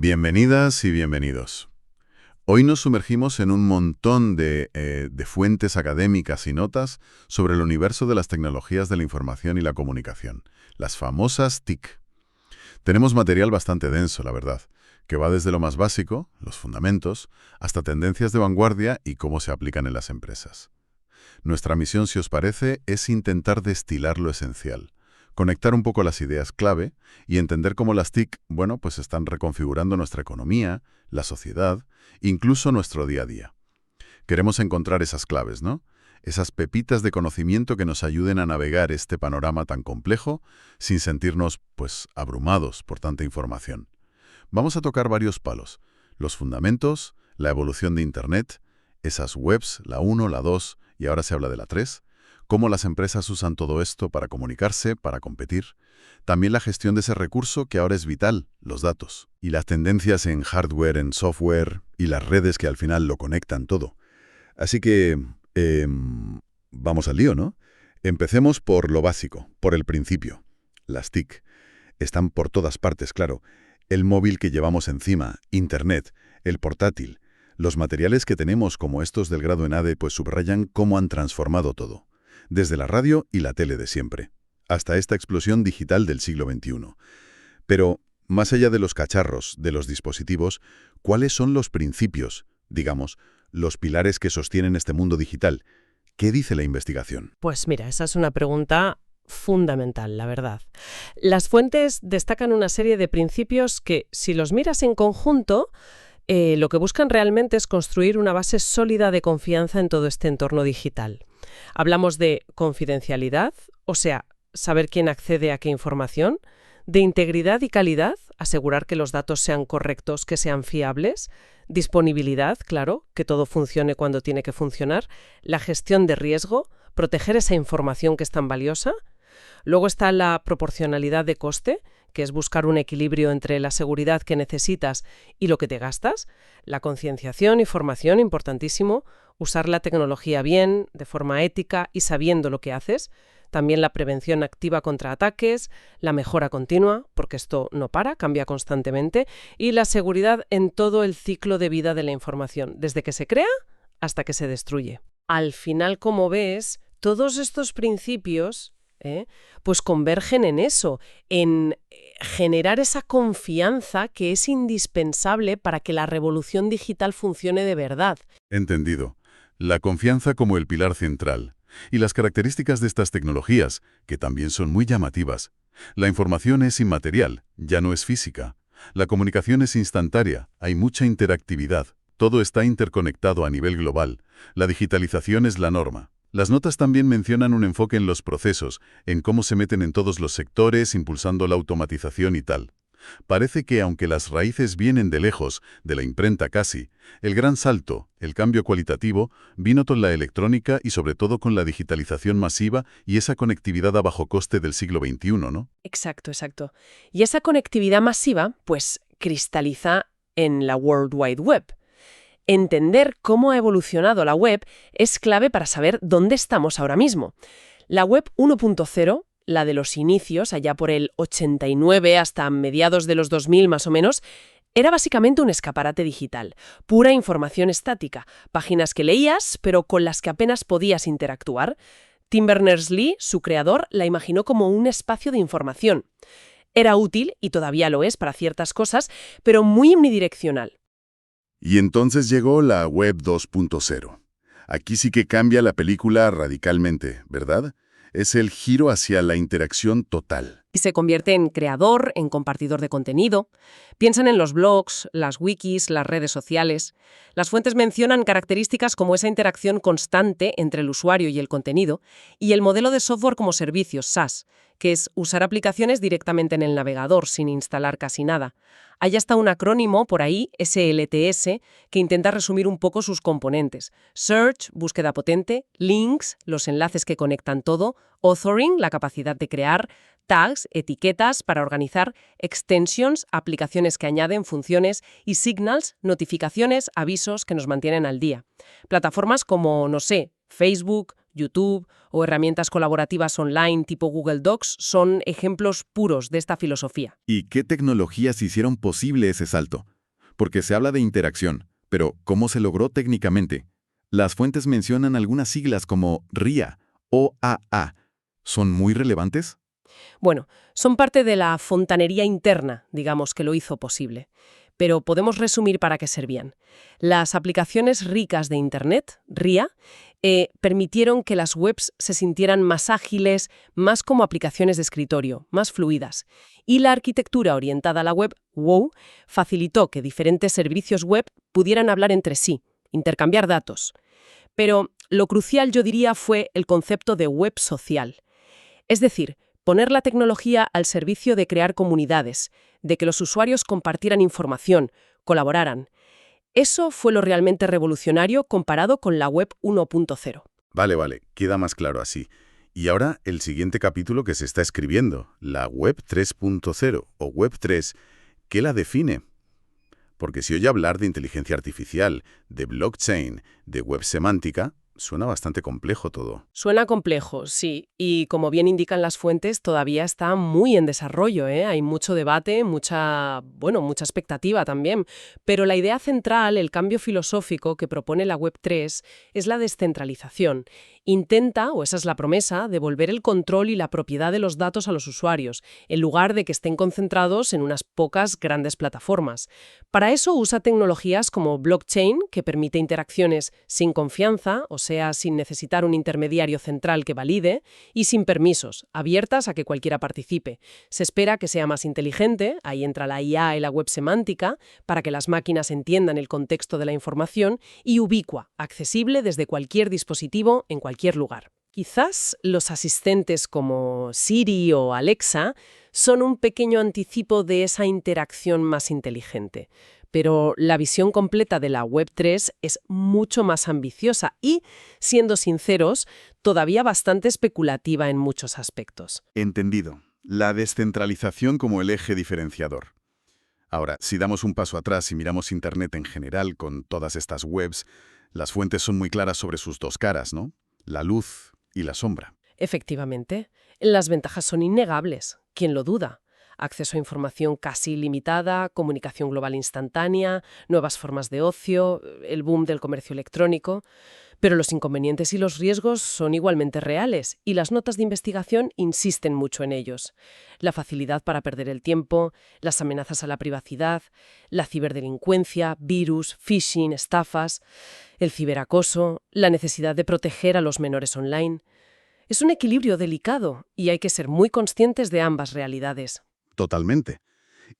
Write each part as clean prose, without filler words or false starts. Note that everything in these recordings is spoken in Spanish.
Bienvenidas y bienvenidos. Hoy nos sumergimos en un montón de fuentes académicas y notas sobre el universo de las tecnologías de la información y la comunicación, las famosas TIC. Tenemos material bastante denso, la verdad, que va desde lo más básico, los fundamentos, hasta tendencias de vanguardia y cómo se aplican en las empresas. Nuestra misión, si os parece, es intentar destilar lo esencial, conectar un poco las ideas clave y entender cómo las TIC, pues están reconfigurando nuestra economía, la sociedad, incluso nuestro día a día. Queremos encontrar esas claves, ¿no? Esas pepitas de conocimiento que nos ayuden a navegar este panorama tan complejo sin sentirnos, abrumados por tanta información. Vamos a tocar varios palos: los fundamentos, la evolución de Internet, esas webs, la 1, la 2 y ahora se habla de la 3, cómo las empresas usan todo esto para comunicarse, para competir. También la gestión de ese recurso que ahora es vital, los datos. Y las tendencias en hardware, en software y las redes que al final lo conectan todo. Así que, vamos al lío, ¿no? Empecemos por lo básico, por el principio. Las TIC. Están por todas partes, claro. El móvil que llevamos encima, Internet, el portátil. Los materiales que tenemos, como estos del grado en ADE, subrayan cómo han transformado todo. Desde la radio y la tele de siempre, hasta esta explosión digital del siglo XXI. Pero, más allá de los cacharros, de los dispositivos, ¿cuáles son los principios, digamos, los pilares que sostienen este mundo digital? ¿Qué dice la investigación? Pues mira, esa es una pregunta fundamental, la verdad. Las fuentes destacan una serie de principios que, si los miras en conjunto, lo que buscan realmente es construir una base sólida de confianza en todo este entorno digital. Hablamos de confidencialidad, o sea, saber quién accede a qué información, de integridad y calidad, asegurar que los datos sean correctos, que sean fiables, disponibilidad, claro, que todo funcione cuando tiene que funcionar, la gestión de riesgo, proteger esa información que es tan valiosa. Luego está la proporcionalidad de coste, que es buscar un equilibrio entre la seguridad que necesitas y lo que te gastas. La concienciación y formación, importantísimo. Usar la tecnología bien, de forma ética y sabiendo lo que haces. También la prevención activa contra ataques, la mejora continua, porque esto no para, cambia constantemente. Y la seguridad en todo el ciclo de vida de la información, desde que se crea hasta que se destruye. Al final, como ves, todos estos principios convergen en eso, en generar esa confianza que es indispensable para que la revolución digital funcione de verdad. Entendido. La confianza como el pilar central. Y las características de estas tecnologías, que también son muy llamativas. La información es inmaterial, ya no es física. La comunicación es instantánea, hay mucha interactividad. Todo está interconectado a nivel global. La digitalización es la norma. Las notas también mencionan un enfoque en los procesos, en cómo se meten en todos los sectores, impulsando la automatización y tal. Parece que, aunque las raíces vienen de lejos, de la imprenta casi, el gran salto, el cambio cualitativo, vino con la electrónica y sobre todo con la digitalización masiva y esa conectividad a bajo coste del siglo XXI, ¿no? Exacto. Y esa conectividad masiva, cristaliza en la World Wide Web. Entender cómo ha evolucionado la web es clave para saber dónde estamos ahora mismo. La web 1.0, la de los inicios, allá por el 89 hasta mediados de los 2000 más o menos, era básicamente un escaparate digital, pura información estática, páginas que leías pero con las que apenas podías interactuar. Tim Berners-Lee, su creador, la imaginó como un espacio de información. Era útil, y todavía lo es para ciertas cosas, pero muy unidireccional. Y entonces llegó la Web 2.0. Aquí sí que cambia la película radicalmente, ¿verdad? Es el giro hacia la interacción total. Y se convierte en creador, en compartidor de contenido. Piensan en los blogs, las wikis, las redes sociales. Las fuentes mencionan características como esa interacción constante entre el usuario y el contenido, y el modelo de software como servicios, SaaS, que es usar aplicaciones directamente en el navegador sin instalar casi nada. Hay hasta un acrónimo por ahí, SLTS, que intenta resumir un poco sus componentes. Search, búsqueda potente; links, los enlaces que conectan todo; authoring, la capacidad de crear; tags, etiquetas para organizar; extensions, aplicaciones que añaden funciones; y signals, notificaciones, avisos que nos mantienen al día. Plataformas como, Facebook, YouTube o herramientas colaborativas online tipo Google Docs son ejemplos puros de esta filosofía. ¿Y qué tecnologías hicieron posible ese salto? Porque se habla de interacción, pero ¿cómo se logró técnicamente? Las fuentes mencionan algunas siglas como RIA o AA. ¿Son muy relevantes? Bueno, son parte de la fontanería interna, digamos, que lo hizo posible. Pero podemos resumir para qué servían. Las aplicaciones ricas de Internet, RIA, permitieron que las webs se sintieran más ágiles, más como aplicaciones de escritorio, más fluidas. Y la arquitectura orientada a la web, WOW, facilitó que diferentes servicios web pudieran hablar entre sí, intercambiar datos. Pero lo crucial, yo diría, fue el concepto de web social. Es decir, poner la tecnología al servicio de crear comunidades, de que los usuarios compartieran información, colaboraran. Eso fue lo realmente revolucionario comparado con la web 1.0. Vale, queda más claro así. Y ahora el siguiente capítulo que se está escribiendo, la web 3.0 o web 3, ¿qué la define? Porque si oye hablar de inteligencia artificial, de blockchain, de web semántica, suena bastante complejo todo. Suena complejo, sí, y como bien indican las fuentes, todavía está muy en desarrollo, ¿eh? Hay mucho debate, mucha expectativa también, pero la idea central, el cambio filosófico que propone la Web 3 es la descentralización. Intenta, o esa es la promesa, devolver el control y la propiedad de los datos a los usuarios, en lugar de que estén concentrados en unas pocas grandes plataformas. Para eso usa tecnologías como blockchain, que permite interacciones sin confianza, o sea, sin necesitar un intermediario central que valide, y sin permisos, abiertas a que cualquiera participe. Se espera que sea más inteligente, ahí entra la IA y la web semántica, para que las máquinas entiendan el contexto de la información, y ubicua, accesible desde cualquier dispositivo, en cualquier lugar. Quizás los asistentes como Siri o Alexa son un pequeño anticipo de esa interacción más inteligente. Pero la visión completa de la Web 3 es mucho más ambiciosa y, siendo sinceros, todavía bastante especulativa en muchos aspectos. Entendido. La descentralización como el eje diferenciador. Ahora, si damos un paso atrás y miramos Internet en general con todas estas webs, las fuentes son muy claras sobre sus dos caras, ¿no? La luz y la sombra. Efectivamente, las ventajas son innegables. ¿Quién lo duda? Acceso a información casi ilimitada, comunicación global instantánea, nuevas formas de ocio, el boom del comercio electrónico. Pero los inconvenientes y los riesgos son igualmente reales, y las notas de investigación insisten mucho en ellos. La facilidad para perder el tiempo, las amenazas a la privacidad, la ciberdelincuencia, virus, phishing, estafas, el ciberacoso, la necesidad de proteger a los menores online. Es un equilibrio delicado, y hay que ser muy conscientes de ambas realidades. Totalmente.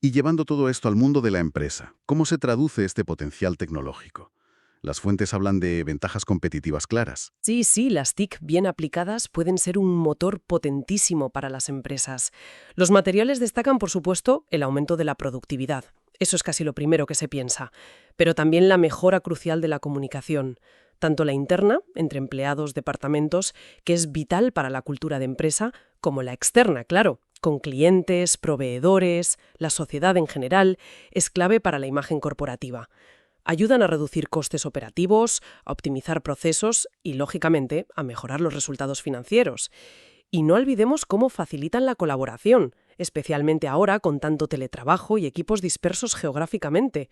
Y llevando todo esto al mundo de la empresa, ¿cómo se traduce este potencial tecnológico? Las fuentes hablan de ventajas competitivas claras. Sí, las TIC bien aplicadas pueden ser un motor potentísimo para las empresas. Los materiales destacan, por supuesto, el aumento de la productividad. Eso es casi lo primero que se piensa. Pero también la mejora crucial de la comunicación. Tanto la interna, entre empleados, departamentos, que es vital para la cultura de empresa, como la externa, claro, con clientes, proveedores, la sociedad en general, es clave para la imagen corporativa. Ayudan a reducir costes operativos, a optimizar procesos y, lógicamente, a mejorar los resultados financieros. Y no olvidemos cómo facilitan la colaboración, especialmente ahora con tanto teletrabajo y equipos dispersos geográficamente.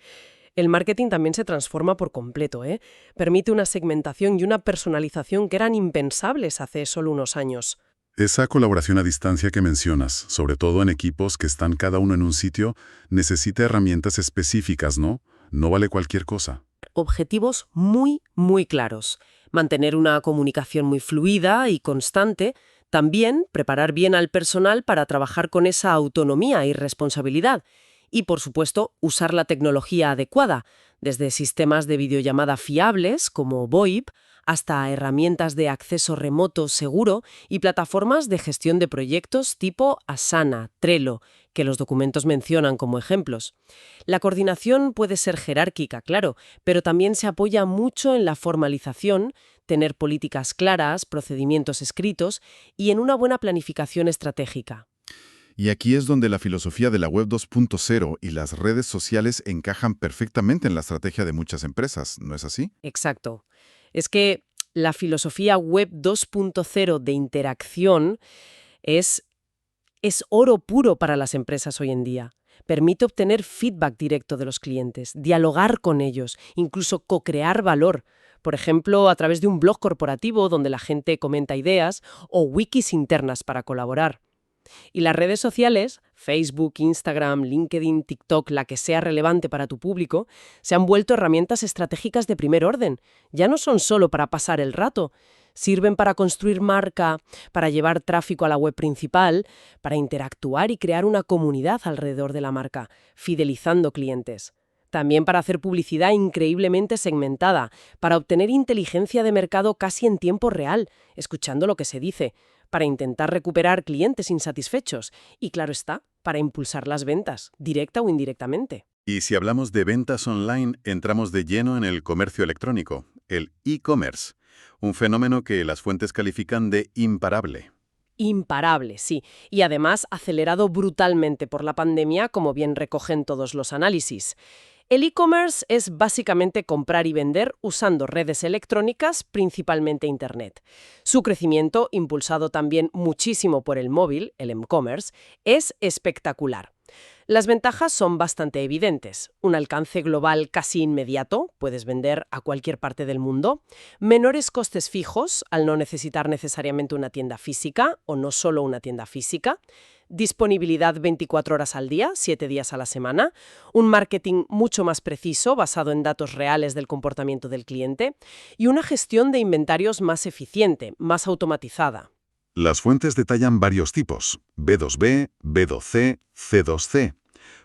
El marketing también se transforma por completo, ¿eh? Permite una segmentación y una personalización que eran impensables hace solo unos años. Esa colaboración a distancia que mencionas, sobre todo en equipos que están cada uno en un sitio, necesita herramientas específicas, ¿no? No vale cualquier cosa. Objetivos muy, muy claros. Mantener una comunicación muy fluida y constante. También preparar bien al personal para trabajar con esa autonomía y responsabilidad. Y, por supuesto, usar la tecnología adecuada, desde sistemas de videollamada fiables, como VoIP, hasta herramientas de acceso remoto seguro y plataformas de gestión de proyectos tipo Asana, Trello, que los documentos mencionan como ejemplos. La coordinación puede ser jerárquica, claro, pero también se apoya mucho en la formalización, tener políticas claras, procedimientos escritos y en una buena planificación estratégica. Y aquí es donde la filosofía de la Web 2.0 y las redes sociales encajan perfectamente en la estrategia de muchas empresas, ¿no es así? Exacto. Es que La filosofía web 2.0 de interacción es oro puro para las empresas hoy en día. Permite obtener feedback directo de los clientes, dialogar con ellos, incluso co-crear valor. Por ejemplo, a través de un blog corporativo donde la gente comenta ideas o wikis internas para colaborar. Y las redes sociales, Facebook, Instagram, LinkedIn, TikTok, la que sea relevante para tu público, se han vuelto herramientas estratégicas de primer orden. Ya no son solo para pasar el rato. Sirven para construir marca, para llevar tráfico a la web principal, para interactuar y crear una comunidad alrededor de la marca, fidelizando clientes. También para hacer publicidad increíblemente segmentada, para obtener inteligencia de mercado casi en tiempo real, escuchando lo que se dice, para intentar recuperar clientes insatisfechos y, claro está, para impulsar las ventas, directa o indirectamente. Y si hablamos de ventas online, entramos de lleno en el comercio electrónico, el e-commerce, un fenómeno que las fuentes califican de imparable. Imparable, sí, y además acelerado brutalmente por la pandemia, como bien recogen todos los análisis. El e-commerce es básicamente comprar y vender usando redes electrónicas, principalmente Internet. Su crecimiento, impulsado también muchísimo por el móvil, el e-commerce, es espectacular. Las ventajas son bastante evidentes. Un alcance global casi inmediato, puedes vender a cualquier parte del mundo. Menores costes fijos, al no necesitar necesariamente una tienda física, o no solo una tienda física. Disponibilidad 24 horas al día, 7 días a la semana. Un marketing mucho más preciso, basado en datos reales del comportamiento del cliente. Y una gestión de inventarios más eficiente, más automatizada. Las fuentes detallan varios tipos, B2B, B2C, C2C.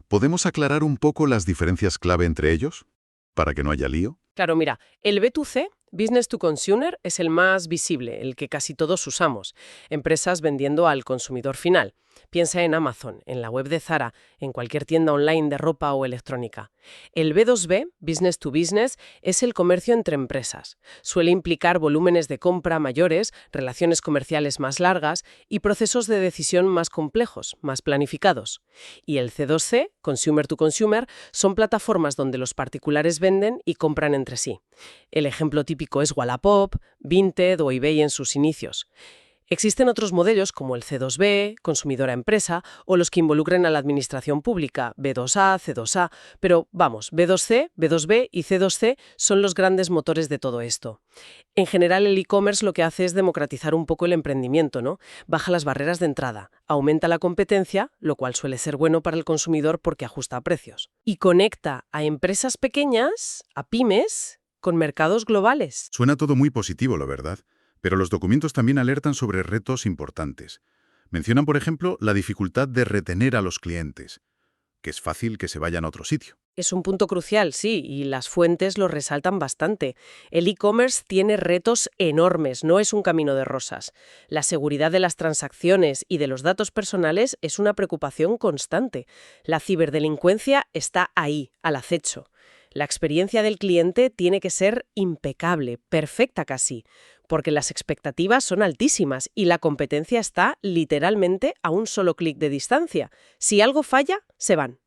¿Podemos aclarar un poco las diferencias clave entre ellos? Para que no haya lío. Claro, mira, el B2C, Business to Consumer, es el más visible, el que casi todos usamos. Empresas vendiendo al consumidor final. Piensa en Amazon, en la web de Zara, en cualquier tienda online de ropa o electrónica. El B2B, Business to Business, es el comercio entre empresas. Suele implicar volúmenes de compra mayores, relaciones comerciales más largas y procesos de decisión más complejos, más planificados. Y el C2C, Consumer to Consumer, son plataformas donde los particulares venden y compran entre sí. El ejemplo típico es Wallapop, Vinted o eBay en sus inicios. Existen otros modelos como el C2B, consumidor a empresa, o los que involucren a la administración pública, B2A, C2A, pero vamos, B2C, B2B y C2C son los grandes motores de todo esto. En general, el e-commerce lo que hace es democratizar un poco el emprendimiento, ¿no? Baja las barreras de entrada, aumenta la competencia, lo cual suele ser bueno para el consumidor porque ajusta precios. Y conecta a empresas pequeñas, a pymes, con mercados globales. Suena todo muy positivo, la verdad. Pero los documentos también alertan sobre retos importantes. Mencionan, por ejemplo, la dificultad de retener a los clientes, que es fácil que se vayan a otro sitio. Es un punto crucial, sí, y las fuentes lo resaltan bastante. El e-commerce tiene retos enormes, no es un camino de rosas. La seguridad de las transacciones y de los datos personales es una preocupación constante. La ciberdelincuencia está ahí, al acecho. La experiencia del cliente tiene que ser impecable, perfecta casi, porque las expectativas son altísimas y la competencia está literalmente a un solo clic de distancia. Si algo falla, se van.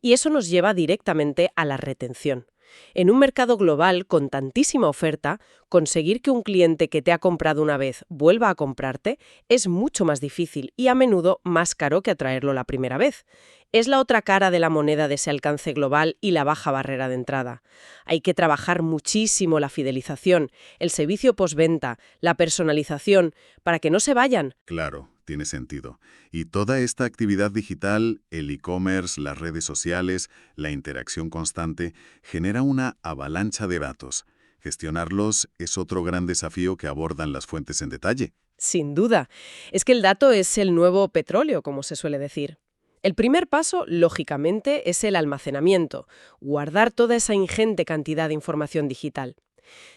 Y eso nos lleva directamente a la retención. En un mercado global con tantísima oferta, conseguir que un cliente que te ha comprado una vez vuelva a comprarte es mucho más difícil y a menudo más caro que atraerlo la primera vez. Es la otra cara de la moneda de ese alcance global y la baja barrera de entrada. Hay que trabajar muchísimo la fidelización, el servicio postventa, la personalización, para que no se vayan. Claro, tiene sentido. Y toda esta actividad digital, el e-commerce, las redes sociales, la interacción constante, genera una avalancha de datos. Gestionarlos es otro gran desafío que abordan las fuentes en detalle. Sin duda. Es que el dato es el nuevo petróleo, como se suele decir. El primer paso, lógicamente, es el almacenamiento, guardar toda esa ingente cantidad de información digital.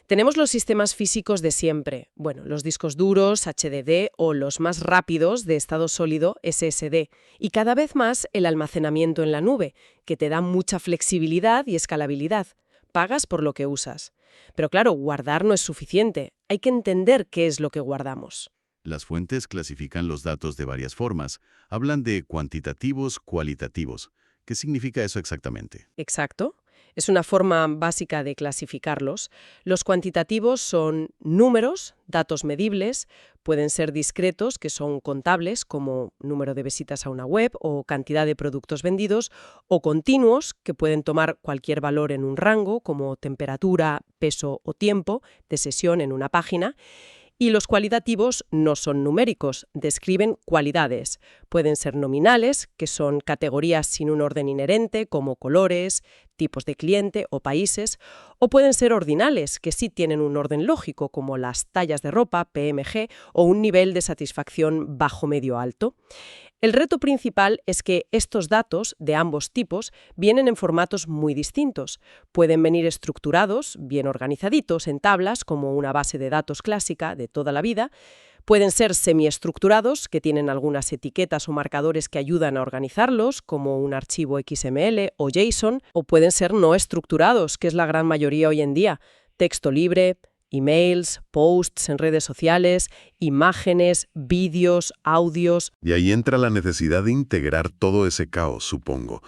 Tenemos los sistemas físicos de siempre, bueno, los discos duros, HDD o los más rápidos de estado sólido, SSD, y cada vez más el almacenamiento en la nube, que te da mucha flexibilidad y escalabilidad. Pagas por lo que usas. Pero claro, guardar no es suficiente, hay que entender qué es lo que guardamos. Las fuentes clasifican los datos de varias formas. Hablan de cuantitativos, cualitativos. ¿Qué significa eso exactamente? Exacto. Es una forma básica de clasificarlos. Los cuantitativos son números, datos medibles, pueden ser discretos, que son contables, como número de visitas a una web o cantidad de productos vendidos, o continuos, que pueden tomar cualquier valor en un rango, como temperatura, peso o tiempo de sesión en una página. Y los cualitativos no son numéricos, describen cualidades. Pueden ser nominales, que son categorías sin un orden inherente, como colores, tipos de cliente o países, o pueden ser ordinales, que sí tienen un orden lógico, como las tallas de ropa, PMG, o un nivel de satisfacción bajo, medio, alto. El reto principal es que estos datos de ambos tipos vienen en formatos muy distintos. Pueden venir estructurados, bien organizaditos, en tablas, como una base de datos clásica de toda la vida. Pueden ser semiestructurados, que tienen algunas etiquetas o marcadores que ayudan a organizarlos, como un archivo XML o JSON, o pueden ser no estructurados, que es la gran mayoría hoy en día. Texto libre, emails, posts en redes sociales, imágenes, vídeos, audios. Y ahí entra la necesidad de integrar todo ese caos, supongo.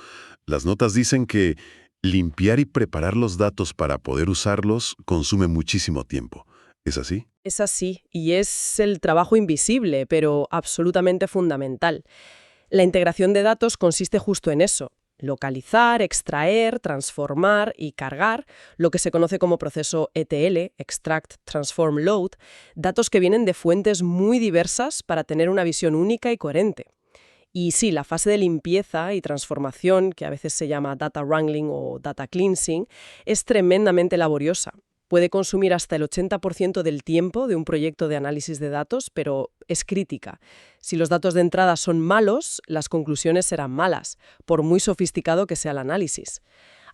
Las notas dicen que limpiar y preparar los datos para poder usarlos consume muchísimo tiempo. ¿Es así? Es así, y es el trabajo invisible, pero absolutamente fundamental. La integración de datos consiste justo en eso: localizar, extraer, transformar y cargar lo que se conoce como proceso ETL, Extract, Transform, Load, datos que vienen de fuentes muy diversas para tener una visión única y coherente. Y sí, la fase de limpieza y transformación, que a veces se llama data wrangling o data cleansing, es tremendamente laboriosa. Puede consumir hasta el 80% del tiempo de un proyecto de análisis de datos, pero es crítica. Si los datos de entrada son malos, las conclusiones serán malas, por muy sofisticado que sea el análisis.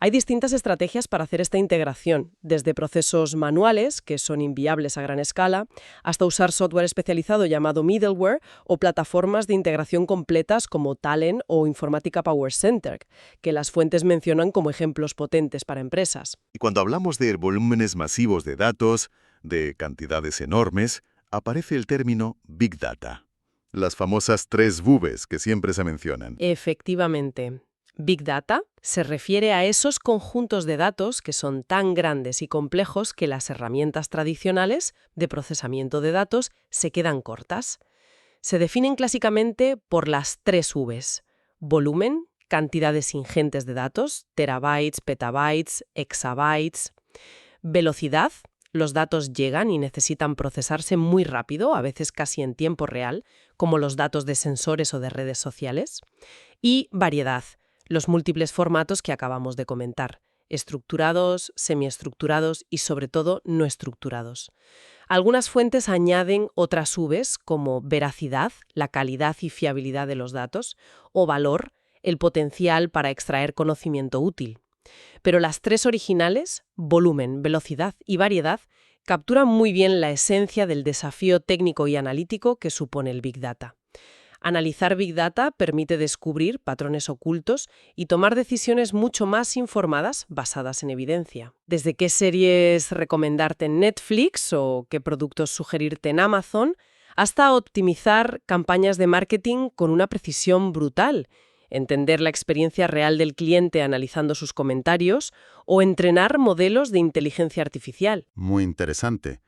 Hay distintas estrategias para hacer esta integración, desde procesos manuales, que son inviables a gran escala, hasta usar software especializado llamado middleware o plataformas de integración completas como Talent o Informatica Power Center, que las fuentes mencionan como ejemplos potentes para empresas. Y cuando hablamos de volúmenes masivos de datos, de cantidades enormes, aparece el término Big Data. Las famosas 3 Vs que siempre se mencionan. Efectivamente. Big Data se refiere a esos conjuntos de datos que son tan grandes y complejos que las herramientas tradicionales de procesamiento de datos se quedan cortas. Se definen clásicamente por las 3 Vs: volumen, cantidades ingentes de datos, terabytes, petabytes, exabytes; velocidad, los datos llegan y necesitan procesarse muy rápido, a veces casi en tiempo real, como los datos de sensores o de redes sociales; y variedad, los múltiples formatos que acabamos de comentar: estructurados, semiestructurados y, sobre todo, no estructurados. Algunas fuentes añaden otras Vs como veracidad, la calidad y fiabilidad de los datos, o valor, el potencial para extraer conocimiento útil. Pero las 3 originales, volumen, velocidad y variedad, capturan muy bien la esencia del desafío técnico y analítico que supone el Big Data. Analizar Big Data permite descubrir patrones ocultos y tomar decisiones mucho más informadas basadas en evidencia. Desde qué series recomendarte en Netflix o qué productos sugerirte en Amazon, hasta optimizar campañas de marketing con una precisión brutal, entender la experiencia real del cliente analizando sus comentarios o entrenar modelos de inteligencia artificial. Muy interesante.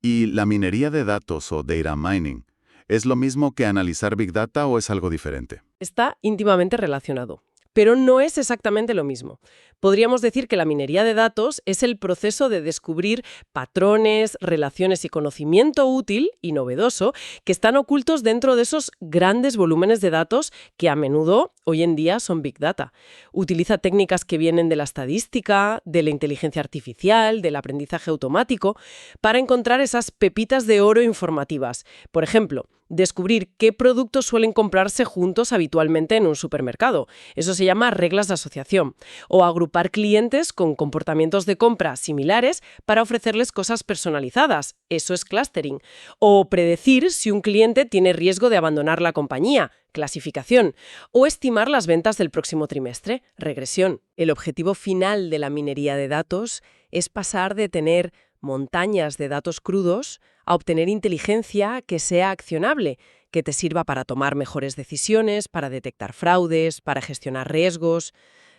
¿Y la minería de datos o data mining es lo mismo que analizar Big Data o es algo diferente? Está íntimamente relacionado, pero no es exactamente lo mismo. Podríamos decir que la minería de datos es el proceso de descubrir patrones, relaciones y conocimiento útil y novedoso que están ocultos dentro de esos grandes volúmenes de datos que a menudo hoy en día son Big Data. Utiliza técnicas que vienen de la estadística, de la inteligencia artificial, del aprendizaje automático, para encontrar esas pepitas de oro informativas. Por ejemplo, descubrir qué productos suelen comprarse juntos habitualmente en un supermercado. Eso se llama reglas de asociación. O agrupar clientes con comportamientos de compra similares para ofrecerles cosas personalizadas. Eso es clustering. O predecir si un cliente tiene riesgo de abandonar la compañía. Clasificación. O estimar las ventas del próximo trimestre. Regresión. El objetivo final de la minería de datos es pasar de tener montañas de datos crudos a obtener inteligencia que sea accionable, que te sirva para tomar mejores decisiones, para detectar fraudes, para gestionar riesgos.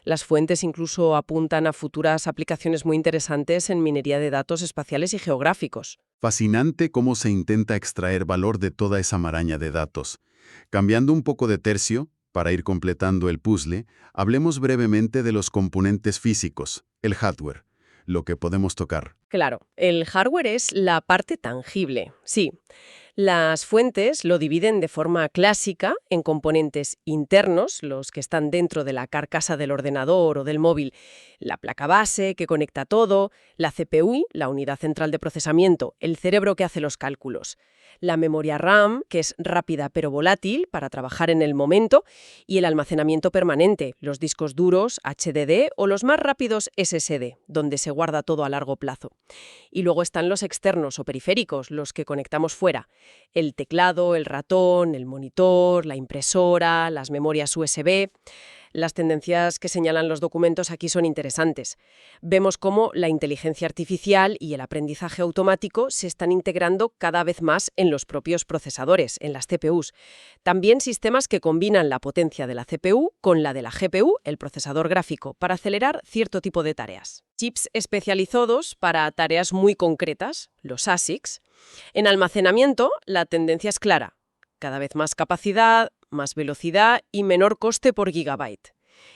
Las fuentes incluso apuntan a futuras aplicaciones muy interesantes en minería de datos espaciales y geográficos. Fascinante cómo se intenta extraer valor de toda esa maraña de datos. Cambiando un poco de tercio, para ir completando el puzzle, hablemos brevemente de los componentes físicos, el hardware, lo que podemos tocar. Claro, el hardware es la parte tangible, sí. Las fuentes lo dividen de forma clásica en componentes internos, los que están dentro de la carcasa del ordenador o del móvil, la placa base que conecta todo, la CPU, la unidad central de procesamiento, el cerebro que hace los cálculos, la memoria RAM, que es rápida pero volátil para trabajar en el momento, y el almacenamiento permanente, los discos duros, HDD o los más rápidos SSD, donde se guarda todo a largo plazo. Y luego están los externos o periféricos, los que conectamos fuera. El teclado, el ratón, el monitor, la impresora, las memorias USB. Las tendencias que señalan los documentos aquí son interesantes. Vemos cómo la inteligencia artificial y el aprendizaje automático se están integrando cada vez más en los propios procesadores, en las CPUs. También sistemas que combinan la potencia de la CPU con la de la GPU, el procesador gráfico, para acelerar cierto tipo de tareas. Chips especializados para tareas muy concretas, los ASICs. En almacenamiento, la tendencia es clara. Cada vez más capacidad, más velocidad y menor coste por gigabyte.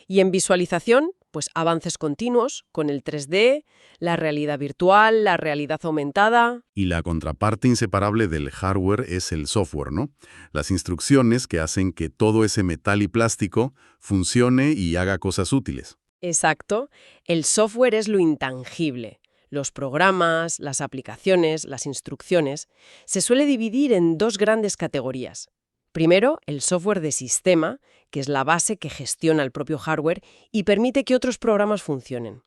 Y en visualización, pues avances continuos con el 3D, la realidad virtual, la realidad aumentada. Y la contraparte inseparable del hardware es el software, ¿no? Las instrucciones que hacen que todo ese metal y plástico funcione y haga cosas útiles. Exacto. El software es lo intangible. Los programas, las aplicaciones, las instrucciones, se suele dividir en dos grandes categorías. Primero, el software de sistema, que es la base que gestiona el propio hardware y permite que otros programas funcionen.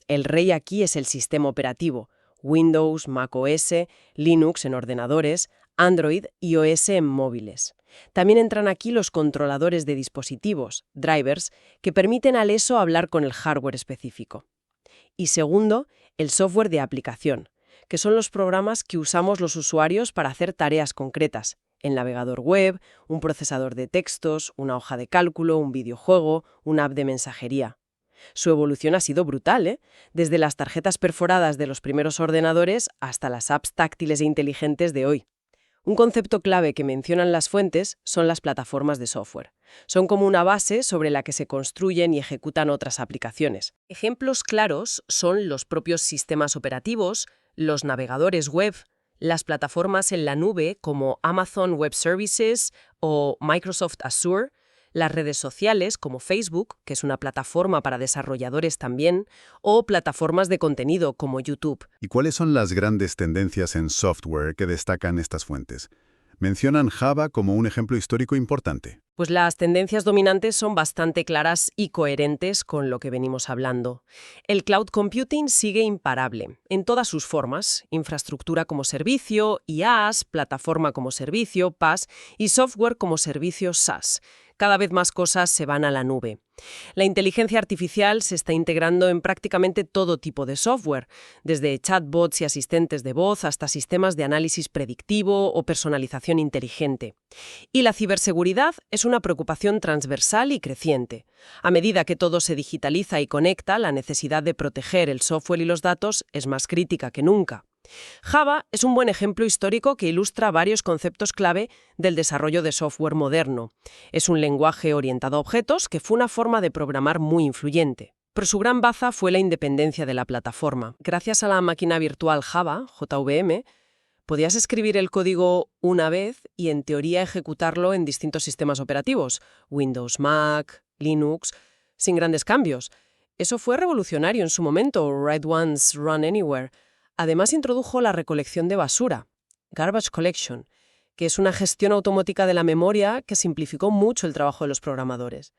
El rey aquí es el sistema operativo, Windows, macOS, Linux en ordenadores, Android y iOS en móviles. También entran aquí los controladores de dispositivos, drivers, que permiten al ESO hablar con el hardware específico. Y segundo, el software de aplicación, que son los programas que usamos los usuarios para hacer tareas concretas. El navegador web, un procesador de textos, una hoja de cálculo, un videojuego, una app de mensajería. Su evolución ha sido brutal, ¿eh? Desde las tarjetas perforadas de los primeros ordenadores hasta las apps táctiles e inteligentes de hoy. Un concepto clave que mencionan las fuentes son las plataformas de software. Son como una base sobre la que se construyen y ejecutan otras aplicaciones. Ejemplos claros son los propios sistemas operativos, los navegadores web, las plataformas en la nube como Amazon Web Services o Microsoft Azure, las redes sociales como Facebook, que es una plataforma para desarrolladores también, o plataformas de contenido como YouTube. ¿Y cuáles son las grandes tendencias en software que destacan estas fuentes? Mencionan Java como un ejemplo histórico importante. Pues las tendencias dominantes son bastante claras y coherentes con lo que venimos hablando. El cloud computing sigue imparable, en todas sus formas, infraestructura como servicio, IaaS, plataforma como servicio, PaaS, y software como servicio SaaS. Cada vez más cosas se van a la nube. La inteligencia artificial se está integrando en prácticamente todo tipo de software, desde chatbots y asistentes de voz hasta sistemas de análisis predictivo o personalización inteligente. Y la ciberseguridad es una preocupación transversal y creciente. A medida que todo se digitaliza y conecta, la necesidad de proteger el software y los datos es más crítica que nunca. Java es un buen ejemplo histórico que ilustra varios conceptos clave del desarrollo de software moderno. Es un lenguaje orientado a objetos que fue una forma de programar muy influyente. Pero su gran baza fue la independencia de la plataforma. Gracias a la máquina virtual Java, JVM, podías escribir el código una vez y en teoría ejecutarlo en distintos sistemas operativos, Windows, Mac, Linux, sin grandes cambios. Eso fue revolucionario en su momento, Write Once, Run Anywhere. Además introdujo la recolección de basura, Garbage Collection, que es una gestión automática de la memoria que simplificó mucho el trabajo de los programadores.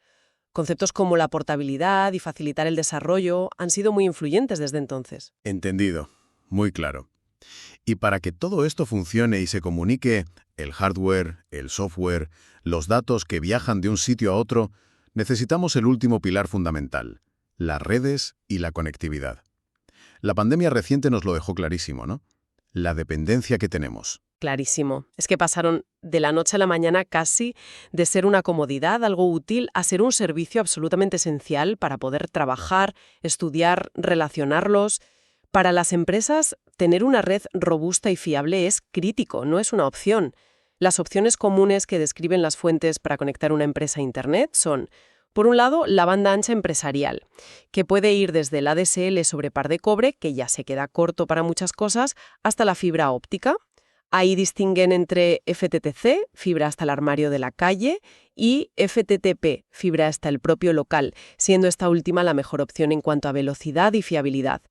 Conceptos como la portabilidad y facilitar el desarrollo han sido muy influyentes desde entonces. Entendido. Muy claro. Y para que todo esto funcione y se comunique, el hardware, el software, los datos que viajan de un sitio a otro, necesitamos el último pilar fundamental, las redes y la conectividad. La pandemia reciente nos lo dejó clarísimo, ¿no? La dependencia que tenemos. Clarísimo. Es que pasaron de la noche a la mañana casi de ser una comodidad, algo útil, a ser un servicio absolutamente esencial para poder trabajar, estudiar, relacionarlos. Para las empresas, tener una red robusta y fiable es crítico, no es una opción. Las opciones comunes que describen las fuentes para conectar una empresa a Internet son, por un lado, la banda ancha empresarial, que puede ir desde el ADSL sobre par de cobre, que ya se queda corto para muchas cosas, hasta la fibra óptica. Ahí distinguen entre FTTC, fibra hasta el armario de la calle, y FTTP, fibra hasta el propio local, siendo esta última la mejor opción en cuanto a velocidad y fiabilidad.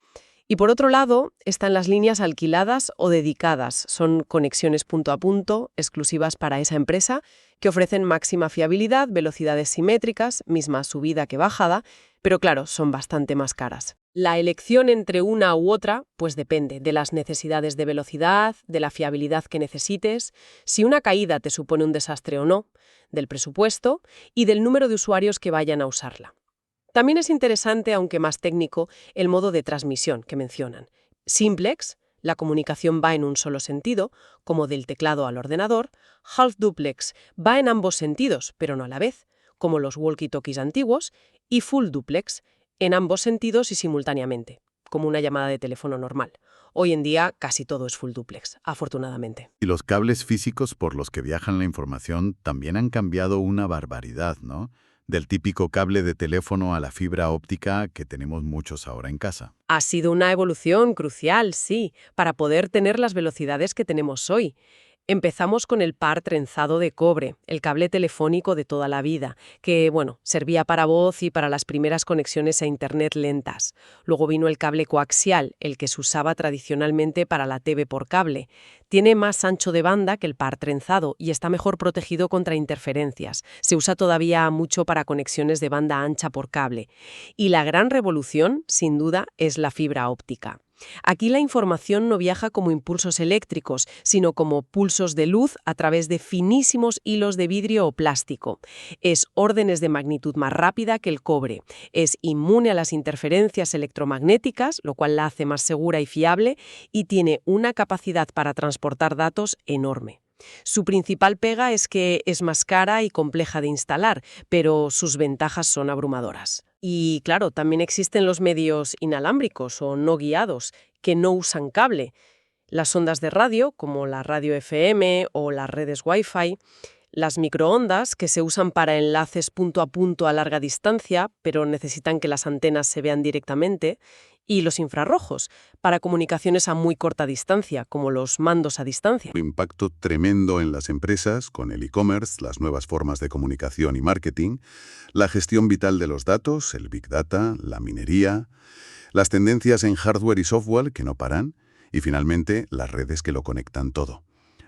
Y por otro lado, están las líneas alquiladas o dedicadas. Son conexiones punto a punto, exclusivas para esa empresa, que ofrecen máxima fiabilidad, velocidades simétricas, misma subida que bajada, pero claro, son bastante más caras. La elección entre una u otra, pues depende de las necesidades de velocidad, de la fiabilidad que necesites, si una caída te supone un desastre o no, del presupuesto y del número de usuarios que vayan a usarla. También es interesante, aunque más técnico, el modo de transmisión que mencionan. Simplex, la comunicación va en un solo sentido, como del teclado al ordenador. Half duplex va en ambos sentidos, pero no a la vez, como los walkie-talkies antiguos. Y full duplex, en ambos sentidos y simultáneamente, como una llamada de teléfono normal. Hoy en día casi todo es full duplex, afortunadamente. Y los cables físicos por los que viajan la información también han cambiado una barbaridad, ¿no? Del típico cable de teléfono a la fibra óptica que tenemos muchos ahora en casa. Ha sido una evolución crucial, sí, para poder tener las velocidades que tenemos hoy. Empezamos con el par trenzado de cobre, el cable telefónico de toda la vida, que, servía para voz y para las primeras conexiones a Internet lentas. Luego vino el cable coaxial, el que se usaba tradicionalmente para la TV por cable. Tiene más ancho de banda que el par trenzado y está mejor protegido contra interferencias. Se usa todavía mucho para conexiones de banda ancha por cable. Y la gran revolución, sin duda, es la fibra óptica. Aquí la información no viaja como impulsos eléctricos, sino como pulsos de luz a través de finísimos hilos de vidrio o plástico. Es órdenes de magnitud más rápida que el cobre. Es inmune a las interferencias electromagnéticas, lo cual la hace más segura y fiable, y tiene una capacidad para transportar datos enorme. Su principal pega es que es más cara y compleja de instalar, pero sus ventajas son abrumadoras. Y claro, también existen los medios inalámbricos o no guiados, que no usan cable. Las ondas de radio, como la radio FM o las redes Wi-Fi, las microondas, que se usan para enlaces punto a punto a larga distancia, pero necesitan que las antenas se vean directamente, y los infrarrojos, para comunicaciones a muy corta distancia, como los mandos a distancia. Un impacto tremendo en las empresas, con el e-commerce, las nuevas formas de comunicación y marketing, la gestión vital de los datos, el Big Data, la minería, las tendencias en hardware y software que no paran, y finalmente las redes que lo conectan todo.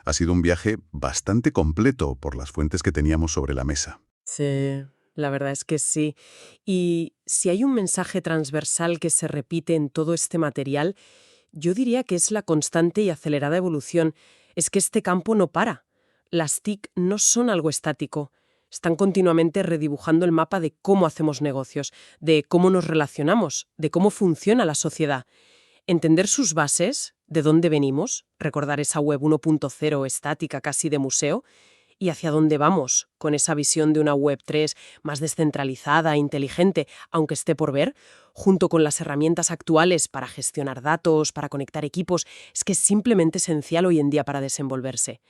Ha sido un viaje bastante completo por las fuentes que teníamos sobre la mesa. Sí, la verdad es que sí. Y si hay un mensaje transversal que se repite en todo este material, yo diría que es la constante y acelerada evolución. Es que este campo no para. Las TIC no son algo estático. Están continuamente redibujando el mapa de cómo hacemos negocios, de cómo nos relacionamos, de cómo funciona la sociedad. Entender sus bases, de dónde venimos, recordar esa web 1.0 estática casi de museo, y hacia dónde vamos, con esa visión de una web 3 más descentralizada, inteligente, aunque esté por ver, junto con las herramientas actuales para gestionar datos, para conectar equipos, es que es simplemente esencial hoy en día para desenvolverse.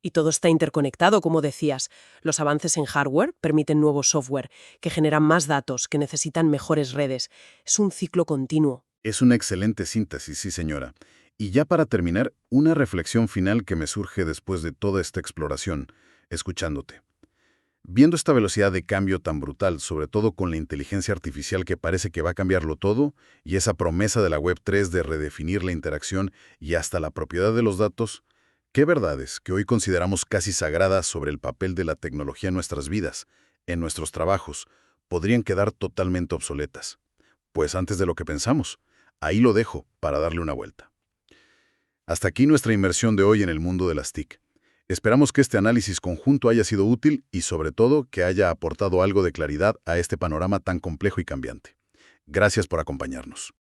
Y todo está interconectado, como decías. Los avances en hardware permiten nuevo software, que generan más datos, que necesitan mejores redes. Es un ciclo continuo. Es una excelente síntesis, sí señora. Y ya para terminar, una reflexión final que me surge después de toda esta exploración, escuchándote. Viendo esta velocidad de cambio tan brutal, sobre todo con la inteligencia artificial que parece que va a cambiarlo todo, y esa promesa de la Web 3 de redefinir la interacción y hasta la propiedad de los datos, ¿qué verdades que hoy consideramos casi sagradas sobre el papel de la tecnología en nuestras vidas, en nuestros trabajos, podrían quedar totalmente obsoletas? Pues antes de lo que pensamos. Ahí lo dejo para darle una vuelta. Hasta aquí nuestra inmersión de hoy en el mundo de las TIC. Esperamos que este análisis conjunto haya sido útil y, sobre todo, que haya aportado algo de claridad a este panorama tan complejo y cambiante. Gracias por acompañarnos.